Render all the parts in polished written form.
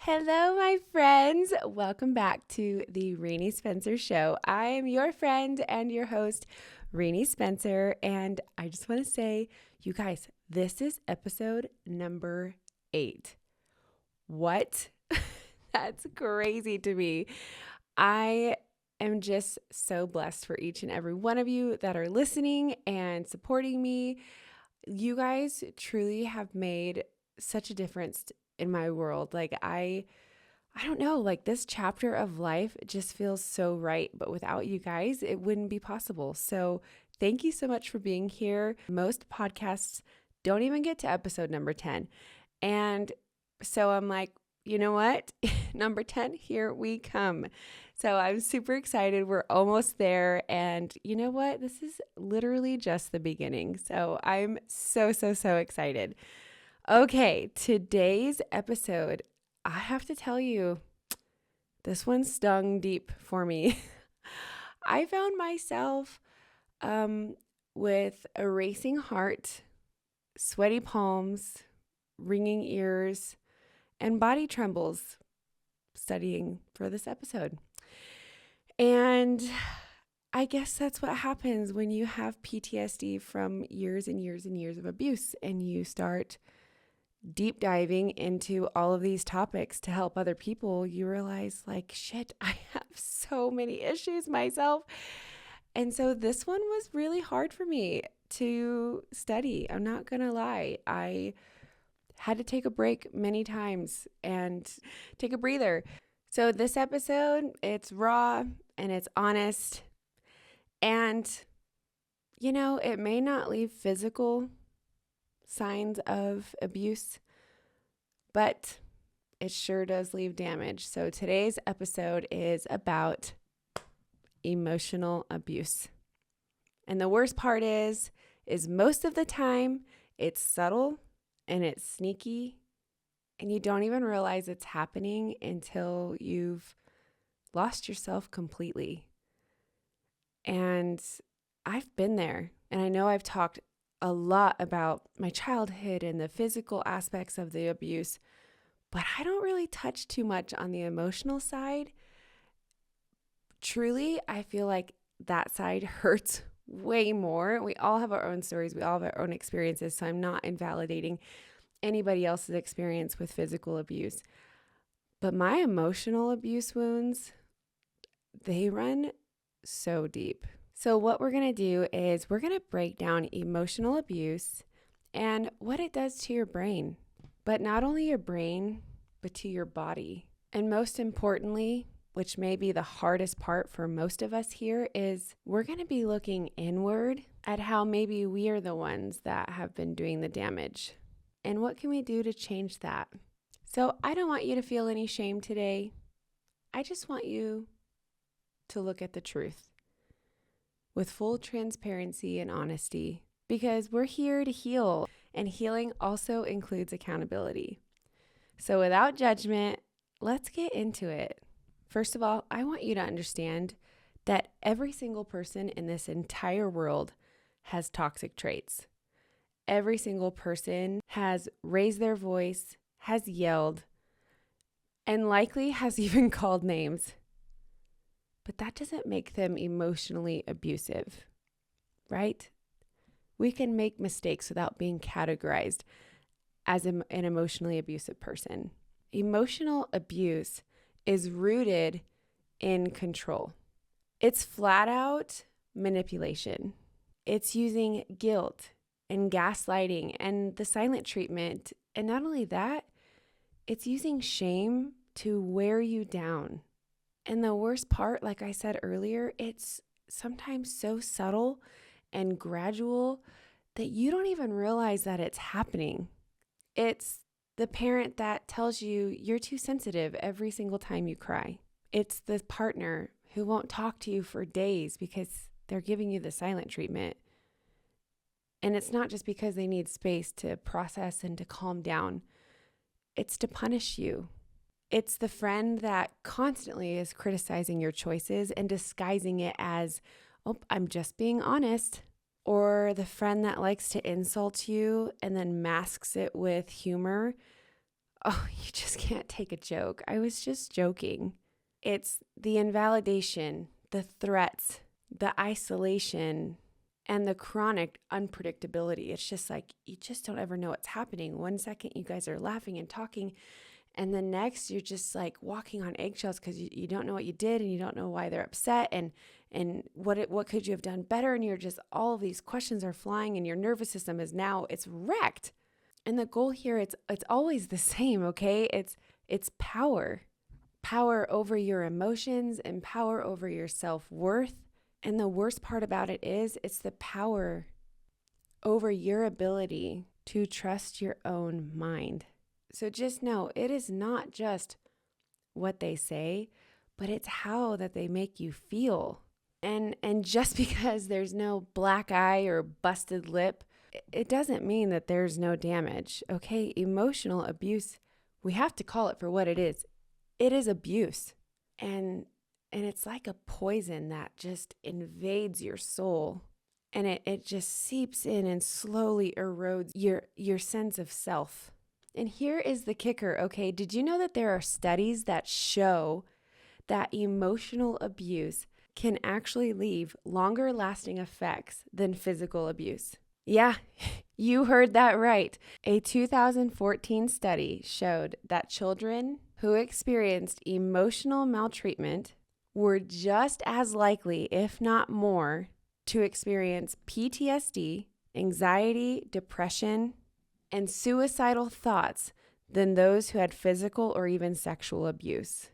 Hello, my friends. Welcome back to the Rainey Spencer Show. I am your friend and your host, Rainey Spencer. And I just want to say, you guys, this is episode number 8. What? That's crazy to me. I am just so blessed for each and every one of you that are listening and supporting me. You guys truly have made such a difference in my world. I don't know, this chapter of life just feels so right, but without you guys, it wouldn't be possible. So thank you so much for being here. Most podcasts don't even get to episode number 10. And so I'm like, you know what? Number 10, here we come. So I'm super excited. We're almost there. And you know what? This is literally just the beginning. So I'm so excited. Okay, today's episode, I have to tell you, this one stung deep for me. I found myself with a racing heart, sweaty palms, ringing ears, and body trembles studying for this episode. And I guess that's what happens when you have PTSD from years and years and years of abuse, and you start deep diving into all of these topics to help other people. You realize, shit, I have so many issues myself. And so this one was really hard for me to study. I'm not going to lie. I had to take a break many times and take a breather. So this episode, it's raw and it's honest. And, it may not leave physical signs of abuse, but it sure does leave damage. So today's episode is about emotional abuse. And the worst part is most of the time it's subtle and it's sneaky, and you don't even realize it's happening until you've lost yourself completely. And I've been there, and I know I've talked a lot about my childhood and the physical aspects of the abuse, but I don't really touch too much on the emotional side. Truly, I feel like that side hurts way more. We all have our own stories. We all have our own experiences. So I'm not invalidating anybody else's experience with physical abuse. But my emotional abuse wounds, they run so deep. So what we're going to do is we're going to break down emotional abuse and what it does to your brain. But not only your brain, but to your body. And most importantly, which may be the hardest part for most of us here, is we're going to be looking inward at how maybe we are the ones that have been doing the damage. And what can we do to change that? So I don't want you to feel any shame today. I just want you to look at the truth with full transparency and honesty, because we're here to heal, and healing also includes accountability. So without judgment, let's get into it. First of all, I want you to understand that every single person in this entire world has toxic traits. Every single person has raised their voice, has yelled, and likely has even called names. But that doesn't make them emotionally abusive, right? We can make mistakes without being categorized as an emotionally abusive person. Emotional abuse is rooted in control. It's flat out manipulation. It's using guilt and gaslighting and the silent treatment. And not only that, it's using shame to wear you down. And the worst part, like I said earlier, it's sometimes so subtle and gradual that you don't even realize that it's happening. It's the parent that tells you you're too sensitive every single time you cry. It's the partner who won't talk to you for days because they're giving you the silent treatment. And it's not just because they need space to process and to calm down. It's to punish you. It's the friend that constantly is criticizing your choices and disguising it as, oh, I'm just being honest. Or the friend that likes to insult you and then masks it with humor. Oh, you just can't take a joke. I was just joking. It's the invalidation, the threats, the isolation, and the chronic unpredictability. It's just like you just don't ever know what's happening. One second you guys are laughing and talking, and the next you're just like walking on eggshells because you don't know what you did and you don't know why they're upset and what could you have done better, and you're just, all of these questions are flying and your nervous system is now, it's wrecked. And the goal here, it's always the same, okay? It's power. Power over your emotions and power over your self-worth. And the worst part about it is it's the power over your ability to trust your own mind. So just know it is not just what they say, but it's how that they make you feel. And just because there's no black eye or busted lip, it doesn't mean that there's no damage. Okay, emotional abuse, we have to call it for what it is. It is abuse. And it's like a poison that just invades your soul. And it just seeps in and slowly erodes your sense of self. And here is the kicker, okay? Did you know that there are studies that show that emotional abuse can actually leave longer lasting effects than physical abuse? Yeah, you heard that right. A 2014 study showed that children who experienced emotional maltreatment were just as likely, if not more, to experience PTSD, anxiety, depression, and suicidal thoughts than those who had physical or even sexual abuse.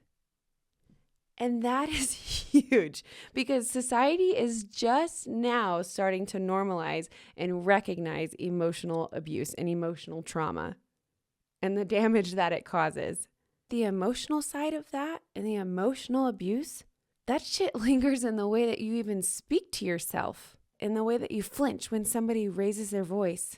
And that is huge because society is just now starting to normalize and recognize emotional abuse and emotional trauma and the damage that it causes. The emotional side of that and the emotional abuse, that shit lingers in the way that you even speak to yourself, in the way that you flinch when somebody raises their voice.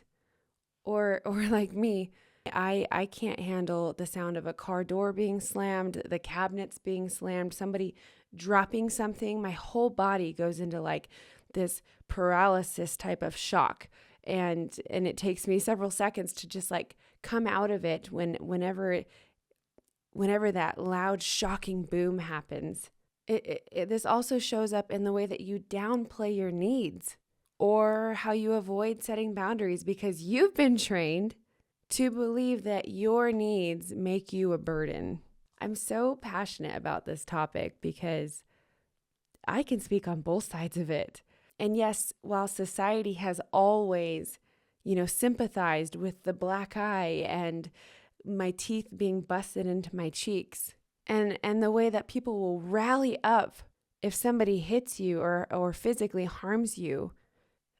Or like me, I can't handle the sound of a car door being slammed, the cabinets being slammed, somebody dropping something. My whole body goes into like this paralysis type of shock. And it takes me several seconds to just like come out of it whenever that loud, shocking boom happens. This also shows up in the way that you downplay your needs or how you avoid setting boundaries because you've been trained to believe that your needs make you a burden. I'm so passionate about this topic because I can speak on both sides of it. And yes, while society has always, sympathized with the black eye and my teeth being busted into my cheeks, and the way that people will rally up if somebody hits you or physically harms you.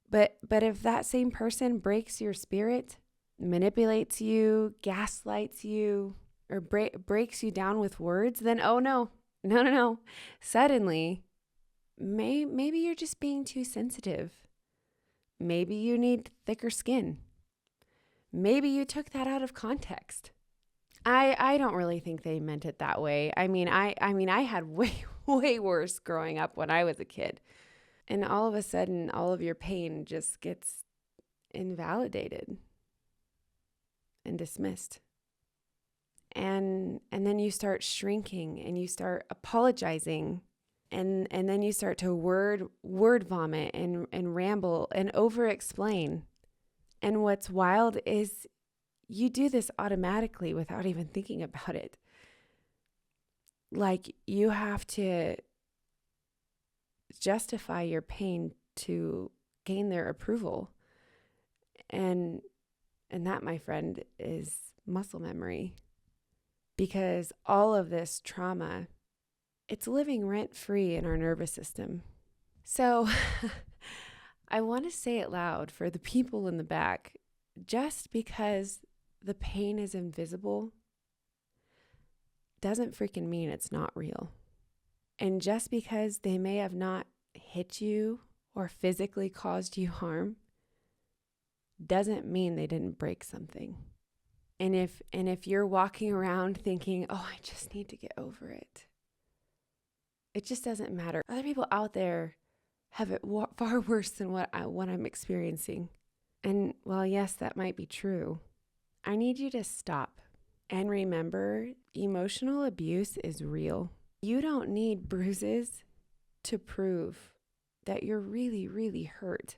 But if that same person breaks your spirit, manipulates you, gaslights you, or breaks you down with words, then oh no. Suddenly, maybe you're just being too sensitive. Maybe you need thicker skin. Maybe you took that out of context. I don't really think they meant it that way. I mean, I had way worse growing up when I was a kid. And all of a sudden, all of your pain just gets invalidated and dismissed. And then you start shrinking and you start apologizing. And then you start to word vomit and ramble and over-explain. And what's wild is you do this automatically without even thinking about it. Like you have to justify your pain to gain their approval. And that, my friend, is muscle memory. Because all of this trauma, it's living rent-free in our nervous system. So I want to say it loud for the people in the back. Just because the pain is invisible doesn't freaking mean it's not real. And just because they may have not hit you or physically caused you harm doesn't mean they didn't break something. And if you're walking around thinking, oh, I just need to get over it, it just doesn't matter. Other people out there have it far worse than what I'm experiencing. And while yes, that might be true, I need you to stop And remember, emotional abuse is real. You don't need bruises to prove that you're really, really hurt.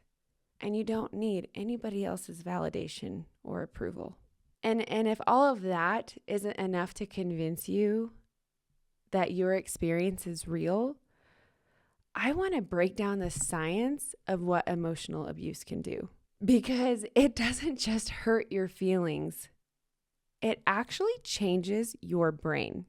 And you don't need anybody else's validation or approval. And if all of that isn't enough to convince you that your experience is real, I want to break down the science of what emotional abuse can do. Because it doesn't just hurt your feelings, it actually changes your brain.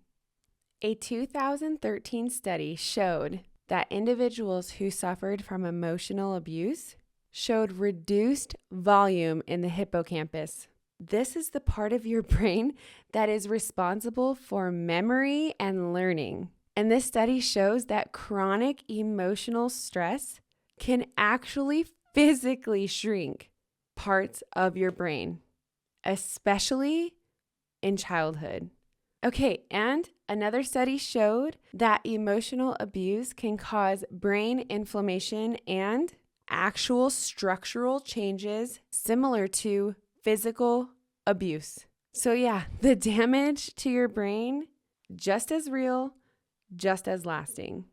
A 2013 study showed that individuals who suffered from emotional abuse showed reduced volume in the hippocampus. This is the part of your brain that is responsible for memory and learning. And this study shows that chronic emotional stress can actually physically shrink parts of your brain, especially in childhood. Okay, and another study showed that emotional abuse can cause brain inflammation and actual structural changes similar to physical abuse. So yeah, the damage to your brain, just as real, just as lasting.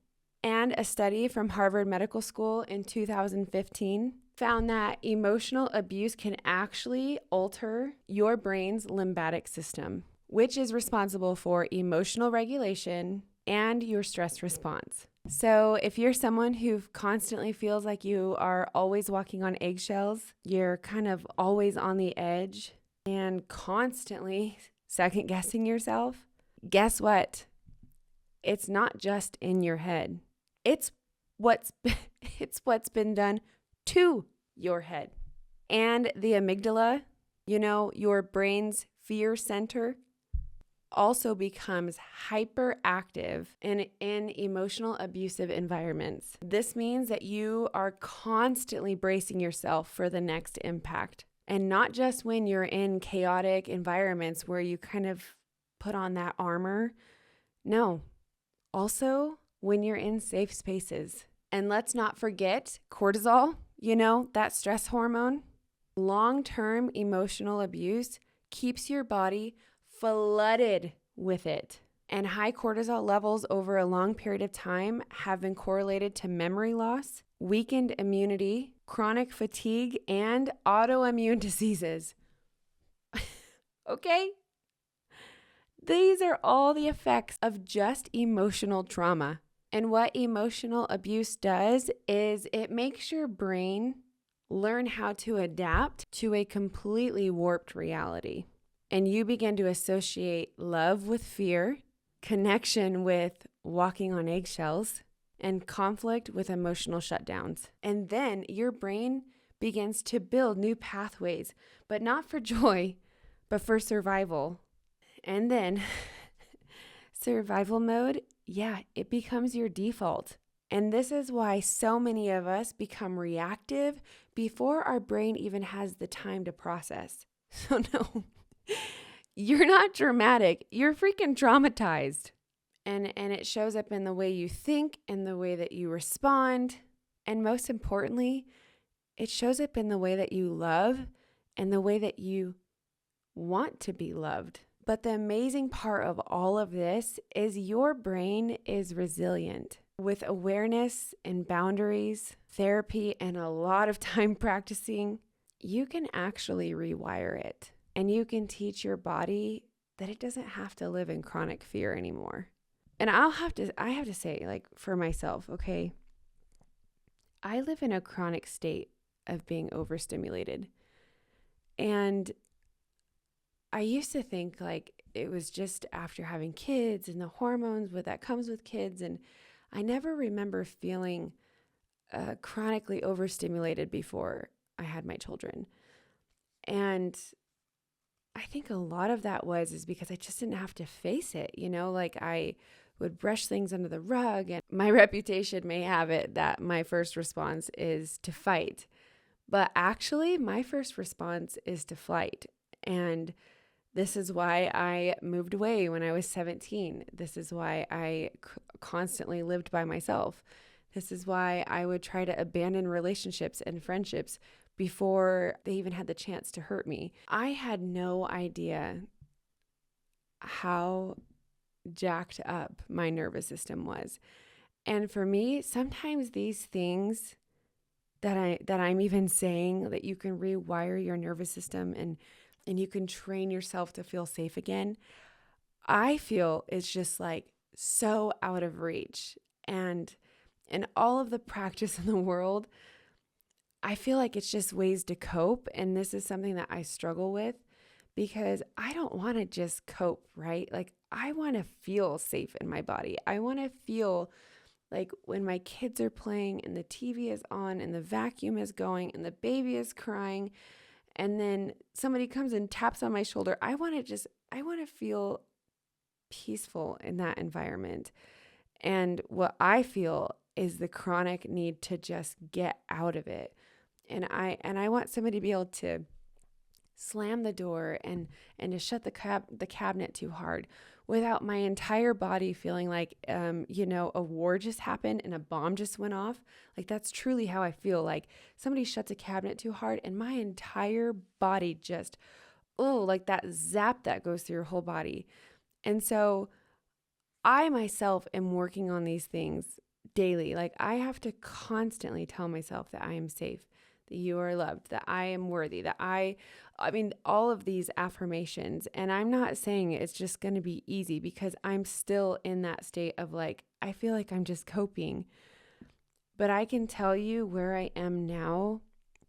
And a study from Harvard Medical School in 2015 found that emotional abuse can actually alter your brain's limbic system, which is responsible for emotional regulation and your stress response. So if you're someone who constantly feels like you are always walking on eggshells, you're kind of always on the edge and constantly second guessing yourself, guess what? It's not just in your head. It's what's been done to your head. And the amygdala, your brain's fear center, also becomes hyperactive in emotional abusive environments. This means that you are constantly bracing yourself for the next impact. And not just when you're in chaotic environments where you kind of put on that armor. No, also when you're in safe spaces. And let's not forget cortisol, that stress hormone. Long-term emotional abuse keeps your body flooded with it. And high cortisol levels over a long period of time have been correlated to memory loss, weakened immunity, chronic fatigue, and autoimmune diseases. Okay? These are all the effects of just emotional trauma. And what emotional abuse does is it makes your brain learn how to adapt to a completely warped reality. And you begin to associate love with fear, connection with walking on eggshells, and conflict with emotional shutdowns. And then your brain begins to build new pathways, but not for joy, but for survival. And then survival mode, it becomes your default. And this is why so many of us become reactive before our brain even has the time to process. So no, you're not dramatic. You're freaking traumatized. And it shows up in the way you think and the way that you respond. And most importantly, it shows up in the way that you love and the way that you want to be loved. But the amazing part of all of this is your brain is resilient. With awareness and boundaries, therapy, and a lot of time practicing, you can actually rewire it. And you can teach your body that it doesn't have to live in chronic fear anymore. And I have to say, like, for myself, okay, I live in a chronic state of being overstimulated. And I used to think like it was just after having kids and the hormones that comes with kids. And I never remember feeling chronically overstimulated before I had my children. And I think a lot of that is because I just didn't have to face it, like I would brush things under the rug, and my reputation may have it that my first response is to fight. But actually, my first response is to flight. And this is why I moved away when I was 17. This is why I constantly lived by myself. This is why I would try to abandon relationships and friendships before they even had the chance to hurt me. I had no idea how jacked up my nervous system was. And for me, sometimes these things that I'm even saying, that you can rewire your nervous system and you can train yourself to feel safe again, I feel it's just like so out of reach. And all of the practice in the world, I feel like it's just ways to cope. And this is something that I struggle with because I don't want to just cope, right? Like I want to feel safe in my body. I want to feel like when my kids are playing and the TV is on and the vacuum is going and the baby is crying and then somebody comes and taps on my shoulder, I want to feel peaceful in that environment. And what I feel is the chronic need to just get out of it. And I want somebody to be able to slam the door and to shut the cabinet too hard without my entire body feeling like a war just happened and a bomb just went off. Like that's truly how I feel. Like somebody shuts a cabinet too hard and my entire body just like that zap that goes through your whole body. And so I myself am working on these things daily. Like I have to constantly tell myself that I am safe, that you are loved, that I am worthy, that I mean, all of these affirmations. And I'm not saying it's just going to be easy because I'm still in that state of like, I feel like I'm just coping. But I can tell you where I am now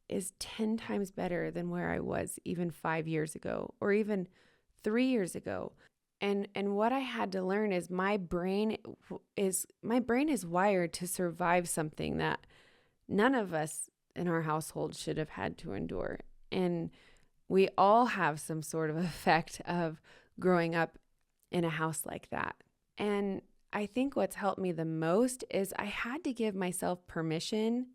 is 10 times better than where I was even 5 years ago or even 3 years ago. And what I had to learn is my brain is wired to survive something that none of us in our household should have had to endure. And we all have some sort of effect of growing up in a house like that. And I think what's helped me the most is I had to give myself permission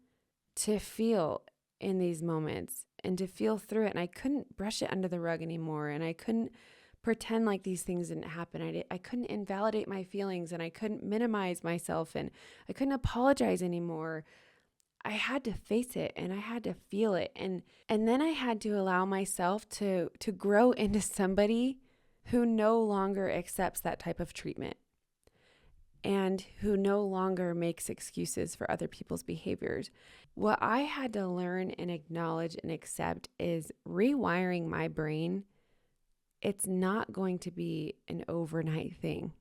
to feel in these moments and to feel through it. And I couldn't brush it under the rug anymore. And I couldn't pretend like these things didn't happen. I couldn't invalidate my feelings and I couldn't minimize myself and I couldn't apologize anymore. I had to face it and I had to feel it. And then I had to allow myself to grow into somebody who no longer accepts that type of treatment and who no longer makes excuses for other people's behaviors. What I had to learn and acknowledge and accept is rewiring my brain. It's not going to be an overnight thing.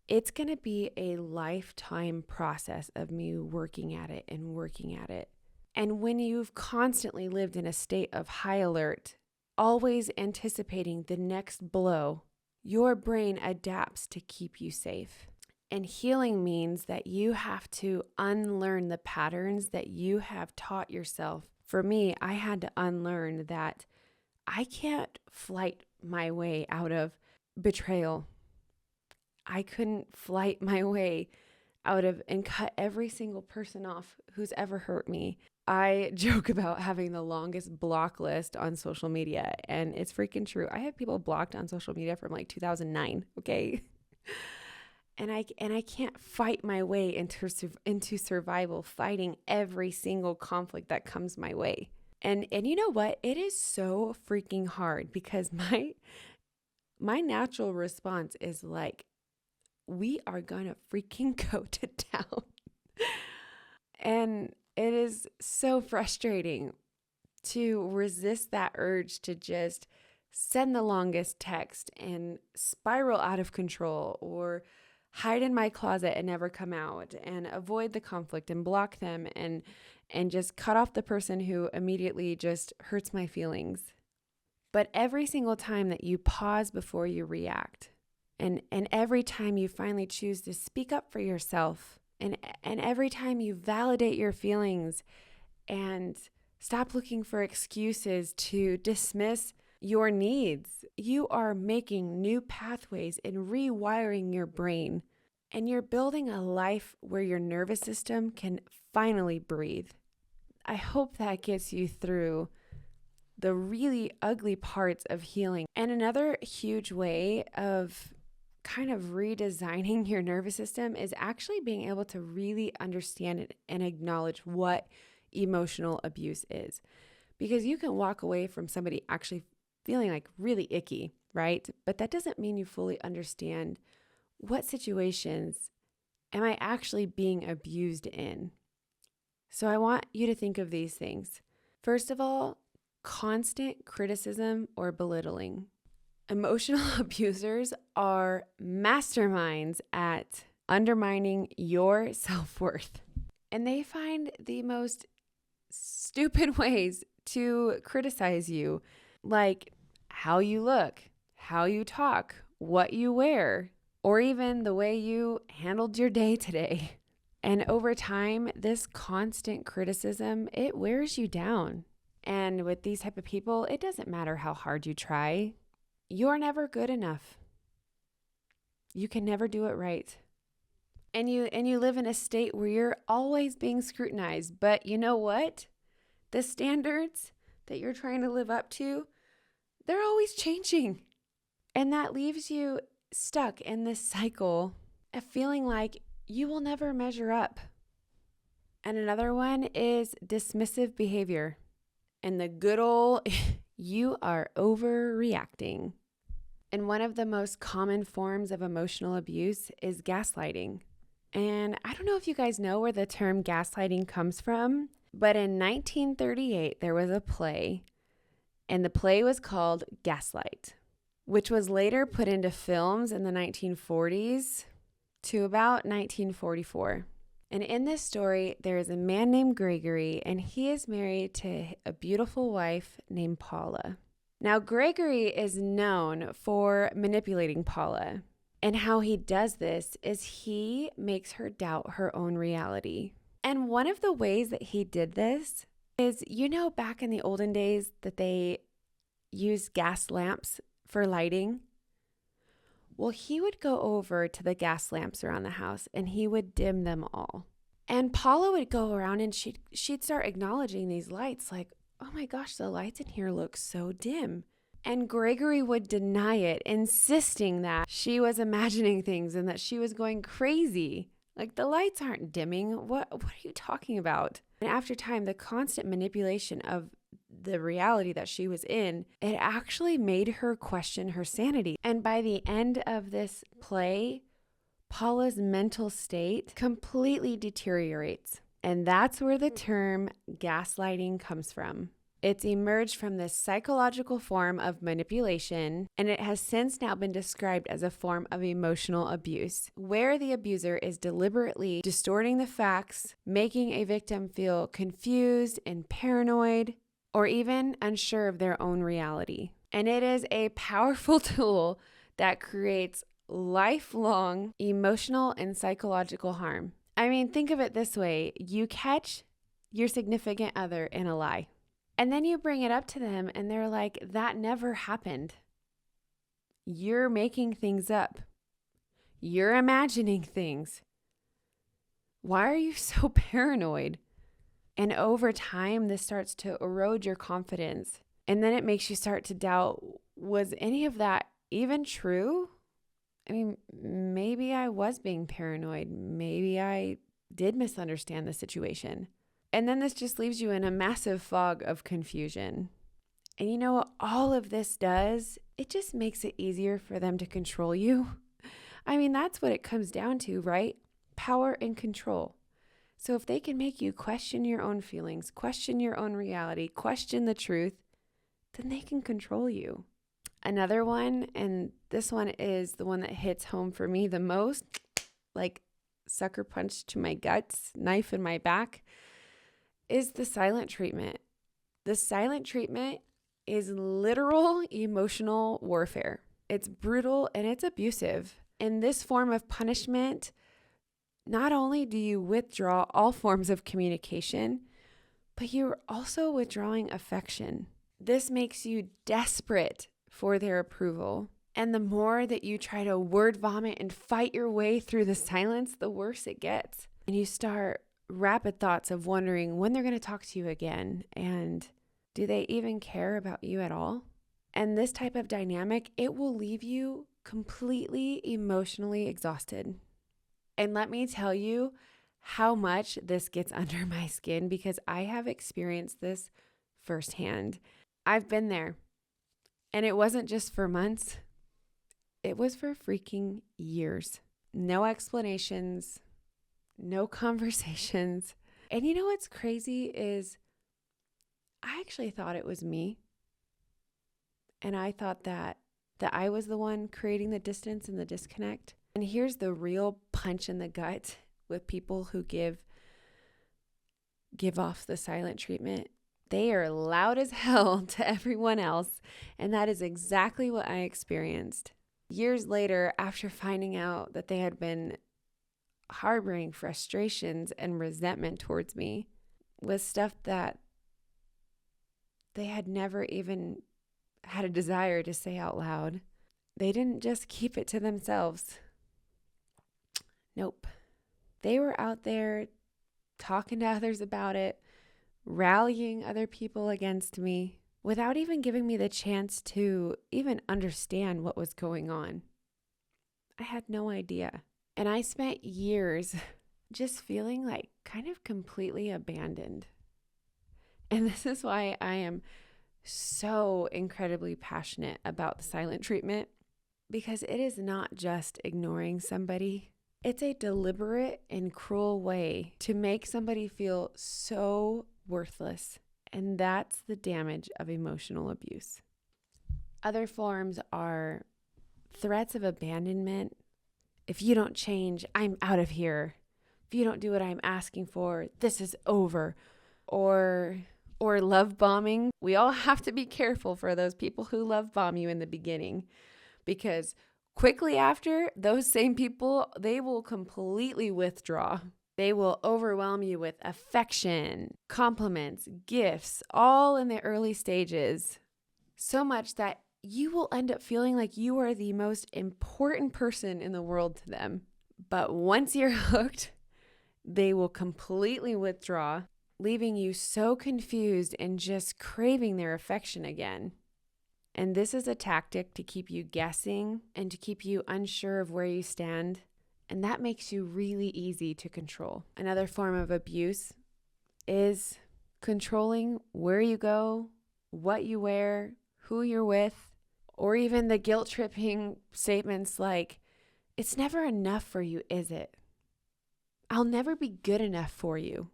It's going to be a lifetime process of me working at it and working at it. And when you've constantly lived in a state of high alert, always anticipating the next blow, your brain adapts to keep you safe. And healing means that you have to unlearn the patterns that you have taught yourself. For me, I had to unlearn that I can't flight my way out of betrayal. I couldn't flight my way out of and cut every single person off who's ever hurt me. I joke about having the longest block list on social media, and it's freaking true. I have people blocked on social media from like 2009, okay? And I can't fight my way into survival, fighting every single conflict that comes my way. And you know what? It is so freaking hard because my natural response is like, we are gonna freaking go to town. And it is so frustrating to resist that urge to just send the longest text and spiral out of control or hide in my closet and never come out and avoid the conflict and block them and just cut off the person who immediately just hurts my feelings. But every single time that you pause before you react, and every time you finally choose to speak up for yourself, and every time you validate your feelings and stop looking for excuses to dismiss your needs, you are making new pathways and rewiring your brain. And you're building a life where your nervous system can finally breathe. I hope that gets you through the really ugly parts of healing. And another huge way of kind of redesigning your nervous system is actually being able to really understand it and acknowledge what emotional abuse is. Because you can walk away from somebody actually feeling like really icky right? But that doesn't mean you fully understand what situations am I actually being abused in. So I want you to think of these things. First of all, constant criticism or belittling. Emotional abusers are masterminds at undermining your self-worth. And they find the most stupid ways to criticize you, like how you look, how you talk, what you wear, or even the way you handled your day today. And over time, this constant criticism, it wears you down. And with these type of people, it doesn't matter how hard you try. You're never good enough. You can never do it right. And you live in a state where you're always being scrutinized. But you know what? The standards that you're trying to live up to, they're always changing. And that leaves you stuck in this cycle of feeling like you will never measure up. And another one is dismissive behavior. And the good old, you are overreacting. And one of the most common forms of emotional abuse is gaslighting. And I don't know if you guys know where the term gaslighting comes from, but in 1938, there was a play, and the play was called Gaslight, which was later put into films in the 1940s to about 1944. And in this story, there is a man named Gregory, and he is married to a beautiful wife named Paula. Now, Gregory is known for manipulating Paula. And how he does this is he makes her doubt her own reality. And one of the ways that he did this is, back in the olden days that they used gas lamps for lighting? Well, he would go over to the gas lamps around the house and he would dim them all. And Paula would go around and she'd start acknowledging these lights like, oh my gosh, the lights in here look so dim. And Gregory would deny it, insisting that she was imagining things and that she was going crazy. Like, the lights aren't dimming. What are you talking about? And after time, the constant manipulation of the reality that she was in, it actually made her question her sanity. And by the end of this play, Paula's mental state completely deteriorates. And that's where the term gaslighting comes from. It's emerged from this psychological form of manipulation, and it has since now been described as a form of emotional abuse, where the abuser is deliberately distorting the facts, making a victim feel confused and paranoid, or even unsure of their own reality. And it is a powerful tool that creates lifelong emotional and psychological harm. I mean, think of it this way. You catch your significant other in a lie. And then you bring it up to them and they're like, that never happened. You're making things up. You're imagining things. Why are you so paranoid? And over time, this starts to erode your confidence. And then it makes you start to doubt, was any of that even true? I mean, maybe I was being paranoid. Maybe I did misunderstand the situation. And then this just leaves you in a massive fog of confusion. And you know what all of this does? It just makes it easier for them to control you. I mean, that's what it comes down to, right? Power and control. So if they can make you question your own feelings, question your own reality, question the truth, then they can control you. Another one, and this one is the one that hits home for me the most, like sucker punch to my guts, knife in my back, is the silent treatment. The silent treatment is literal emotional warfare. It's brutal and it's abusive. In this form of punishment, not only do you withdraw all forms of communication, but you're also withdrawing affection. This makes you desperate for their approval. And the more that you try to word vomit and fight your way through the silence, the worse it gets. And you start rapid thoughts of wondering when they're going to talk to you again, and do they even care about you at all? And this type of dynamic, it will leave you completely emotionally exhausted. And let me tell you how much this gets under my skin, because I have experienced this firsthand. I've been there. And it wasn't just for months. It was for freaking years. No explanations, no conversations. And you know what's crazy is I actually thought it was me. And I thought that I was the one creating the distance and the disconnect. And here's the real punch in the gut with people who give off the silent treatment. They are loud as hell to everyone else. And that is exactly what I experienced. Years later, after finding out that they had been harboring frustrations and resentment towards me with stuff that they had never even had a desire to say out loud, they didn't just keep it to themselves. Nope. They were out there talking to others about it, rallying other people against me without even giving me the chance to even understand what was going on. I had no idea. And I spent years just feeling like kind of completely abandoned. And this is why I am so incredibly passionate about the silent treatment, because it is not just ignoring somebody. It's a deliberate and cruel way to make somebody feel so worthless. And that's the damage of emotional abuse. Other forms are threats of abandonment. If you don't change, I'm out of here. If you don't do what I'm asking for, this is over. Or love bombing. We all have to be careful for those people who love bomb you in the beginning, because quickly after, those same people, they will completely withdraw. They will overwhelm you with affection, compliments, gifts, all in the early stages. So much that you will end up feeling like you are the most important person in the world to them. But once you're hooked, they will completely withdraw, leaving you so confused and just craving their affection again. And this is a tactic to keep you guessing and to keep you unsure of where you stand. And that makes you really easy to control. Another form of abuse is controlling where you go, what you wear, who you're with, or even the guilt-tripping statements like, "It's never enough for you, is it? I'll never be good enough for you.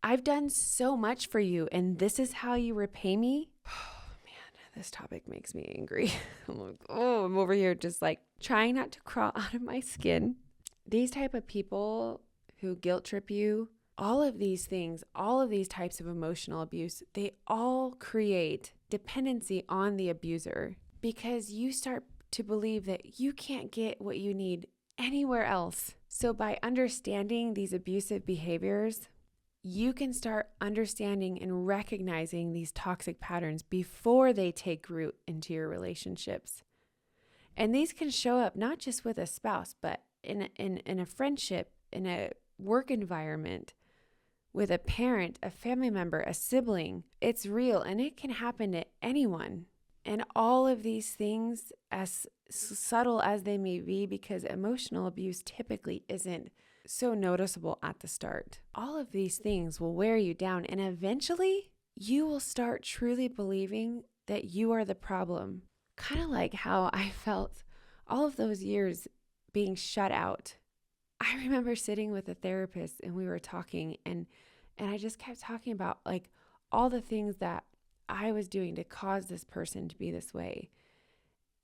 I've done so much for you, and this is how you repay me?" Oh, man, this topic makes me angry. I'm like, I'm over here just like trying not to crawl out of my skin. These type of people who guilt trip you, all of these things, all of these types of emotional abuse, they all create dependency on the abuser, because you start to believe that you can't get what you need anywhere else. So by understanding these abusive behaviors, you can start understanding and recognizing these toxic patterns before they take root into your relationships. And these can show up not just with a spouse, but in a friendship, in a work environment, with a parent, a family member, a sibling. It's real, and it can happen to anyone. And all of these things, as subtle as they may be, because emotional abuse typically isn't so noticeable at the start, all of these things will wear you down, and eventually you will start truly believing that you are the problem. Kind of like how I felt all of those years being shut out. I remember sitting with a therapist and we were talking, and I just kept talking about like all the things that I was doing to cause this person to be this way.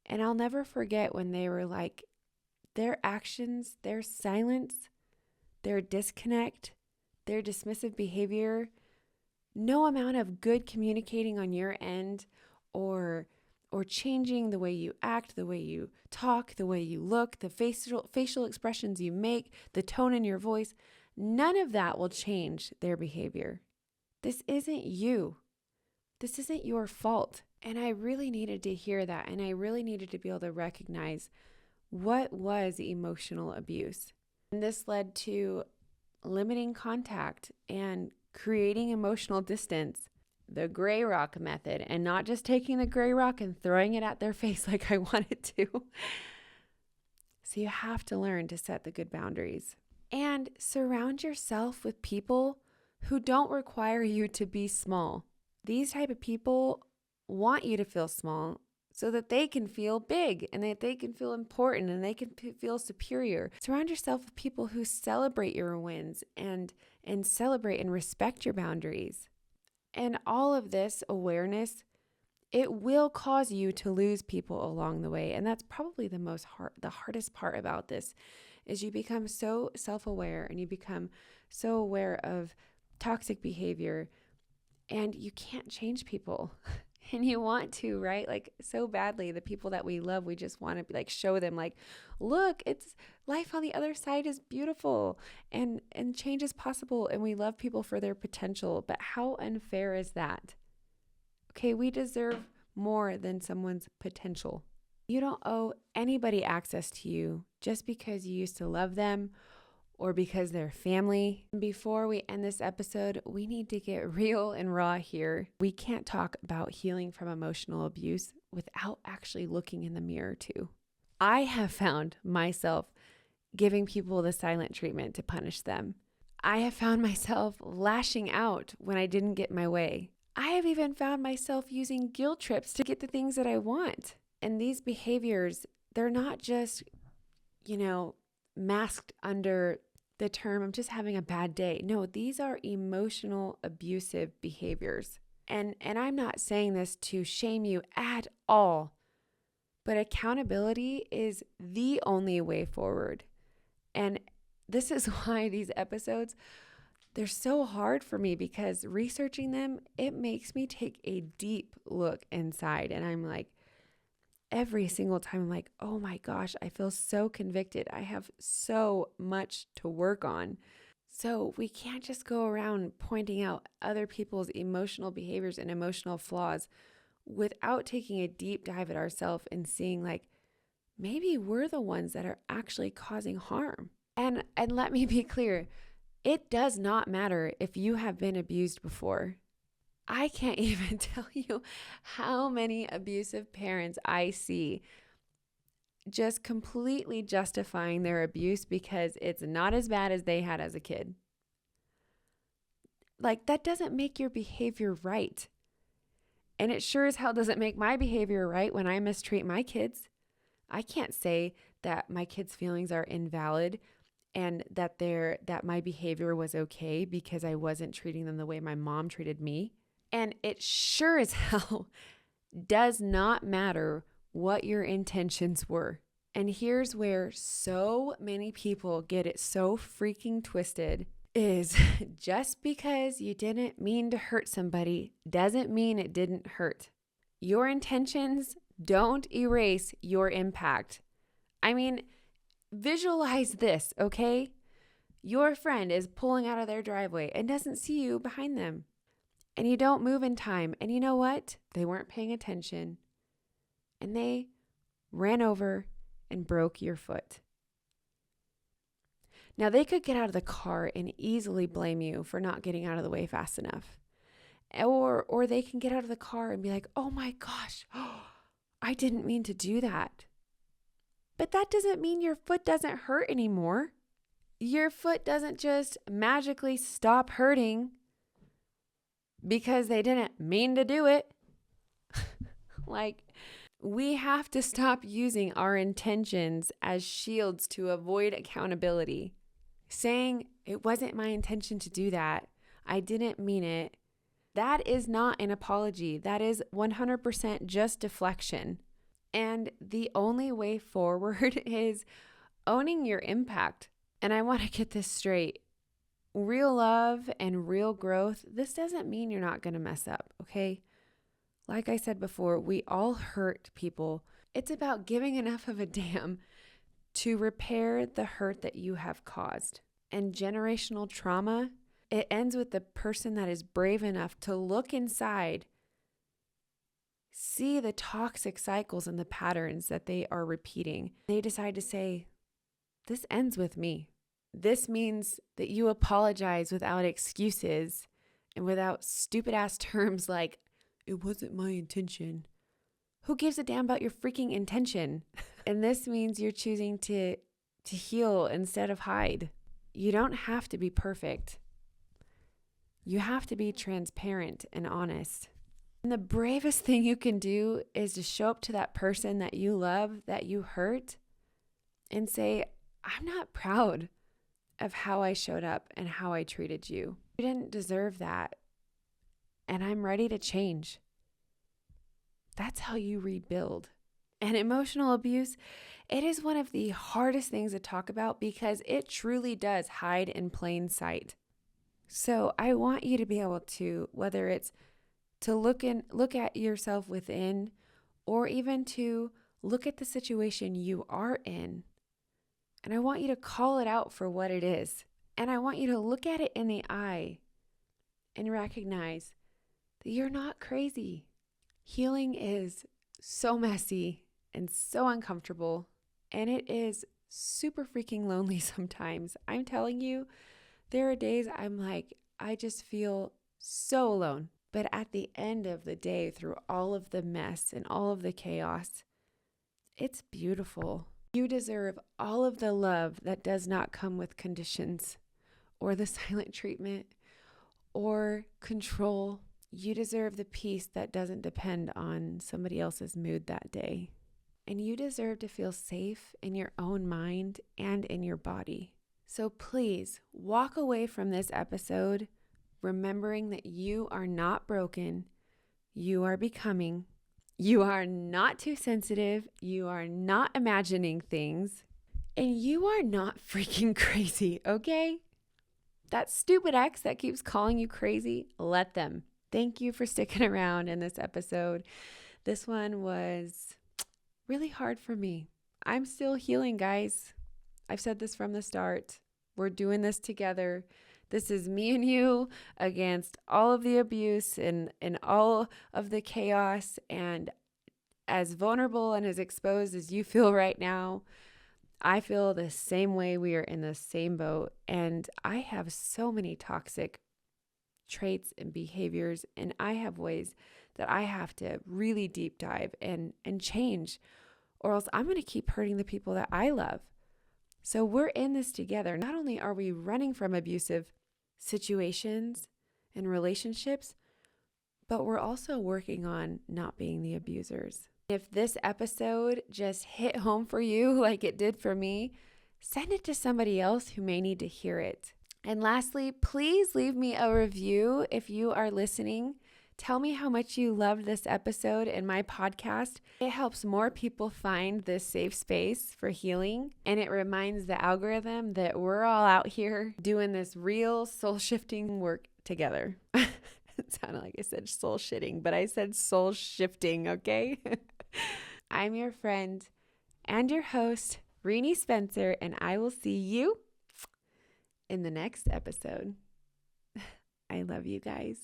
And I'll never forget when they were like, their actions, their silence, their disconnect, their dismissive behavior, no amount of good communicating on your end or changing the way you act, the way you talk, the way you look, the facial expressions you make, the tone in your voice, none of that will change their behavior. This isn't you. This isn't your fault. And I really needed to hear that. And I really needed to be able to recognize what was emotional abuse. And this led to limiting contact and creating emotional distance, the gray rock method, and not just taking the gray rock and throwing it at their face like I wanted to. So you have to learn to set the good boundaries and surround yourself with people who don't require you to be small. These type of people want you to feel small, so that they can feel big and that they can feel important and they can feel superior. Surround yourself with people who celebrate your wins and celebrate and respect your boundaries. And all of this awareness, it will cause you to lose people along the way. And that's probably the hardest part about this is you become so self-aware and you become so aware of toxic behavior and you can't change people. And you want to, right? Like so badly, the people that we love, we just want to be like, show them like, look, it's life on the other side is beautiful and change is possible. And we love people for their potential. But how unfair is that? Okay, we deserve more than someone's potential. You don't owe anybody access to you just because you used to love them or because they're family. Before we end this episode, we need to get real and raw here. We can't talk about healing from emotional abuse without actually looking in the mirror too. I have found myself giving people the silent treatment to punish them. I have found myself lashing out when I didn't get my way. I have even found myself using guilt trips to get the things that I want. And these behaviors, they're not just, masked under the term, I'm just having a bad day. No, these are emotional abusive behaviors. And I'm not saying this to shame you at all, but accountability is the only way forward. And this is why these episodes, they're so hard for me because researching them, it makes me take a deep look inside. And I'm like, every single time I'm like, oh my gosh, I feel so convicted. I have so much to work on. So we can't just go around pointing out other people's emotional behaviors and emotional flaws without taking a deep dive at ourselves and seeing like, maybe we're the ones that are actually causing harm. And let me be clear, it does not matter if you have been abused before. I can't even tell you how many abusive parents I see just completely justifying their abuse because it's not as bad as they had as a kid. Like, that doesn't make your behavior right. And it sure as hell doesn't make my behavior right when I mistreat my kids. I can't say that my kids' feelings are invalid and that my behavior was okay because I wasn't treating them the way my mom treated me. And it sure as hell does not matter what your intentions were. And here's where so many people get it so freaking twisted is just because you didn't mean to hurt somebody doesn't mean it didn't hurt. Your intentions don't erase your impact. I mean, visualize this, okay? Your friend is pulling out of their driveway and doesn't see you behind them. And you don't move in time. And you know what? They weren't paying attention. And they ran over and broke your foot. Now, they could get out of the car and easily blame you for not getting out of the way fast enough. Or they can get out of the car and be like, oh my gosh, I didn't mean to do that. But that doesn't mean your foot doesn't hurt anymore. Your foot doesn't just magically stop hurting because they didn't mean to do it. Like, we have to stop using our intentions as shields to avoid accountability. Saying, it wasn't my intention to do that, I didn't mean it, that is not an apology. That is 100% just deflection. And the only way forward is owning your impact. And I want to get this straight. Real love and real growth, this doesn't mean you're not going to mess up, okay? Like I said before, we all hurt people. It's about giving enough of a damn to repair the hurt that you have caused. And generational trauma, it ends with the person that is brave enough to look inside, see the toxic cycles and the patterns that they are repeating. They decide to say, this ends with me. This means that you apologize without excuses and without stupid ass terms like, it wasn't my intention. Who gives a damn about your freaking intention? And this means you're choosing to heal instead of hide. You don't have to be perfect. You have to be transparent and honest. And the bravest thing you can do is to show up to that person that you love, that you hurt, and say, I'm not proud of how I showed up and how I treated you. You didn't deserve that. And I'm ready to change. That's how you rebuild. And emotional abuse, it is one of the hardest things to talk about because it truly does hide in plain sight. So I want you to be able to, whether it's to look at yourself within, or even to look at the situation you are in. And I want you to call it out for what it is. And I want you to look at it in the eye and recognize that you're not crazy. Healing is so messy and so uncomfortable, and it is super freaking lonely sometimes. I'm telling you, there are days I'm like, I just feel so alone. But at the end of the day, through all of the mess and all of the chaos, it's beautiful. You deserve all of the love that does not come with conditions or the silent treatment or control. You deserve the peace that doesn't depend on somebody else's mood that day. And you deserve to feel safe in your own mind and in your body. So please walk away from this episode remembering that you are not broken, you are becoming, you are not too sensitive, you are not imagining things, and you are not freaking crazy, okay? That stupid ex that keeps calling you crazy, let them. Thank you for sticking around in this episode. This one was really hard for me. I'm still healing, guys. I've said this from the start. We're doing this together. This is me and you against all of the abuse and all of the chaos. And as vulnerable and as exposed as you feel right now, I feel the same way. We are in the same boat. And I have so many toxic traits and behaviors, and I have ways that I have to really deep dive and change, or else I'm going to keep hurting the people that I love. So we're in this together. Not only are we running from abusive situations and relationships, but we're also working on not being the abusers. If this episode just hit home for you like it did for me, send it to somebody else who may need to hear it. And lastly, please leave me a review if you are listening. Tell me how much you loved this episode and my podcast. It helps more people find this safe space for healing. And it reminds the algorithm that we're all out here doing this real soul shifting work together. It sounded like I said soul shitting, but I said soul shifting, okay? I'm your friend and your host, Renee Spencer, and I will see you in the next episode. I love you guys.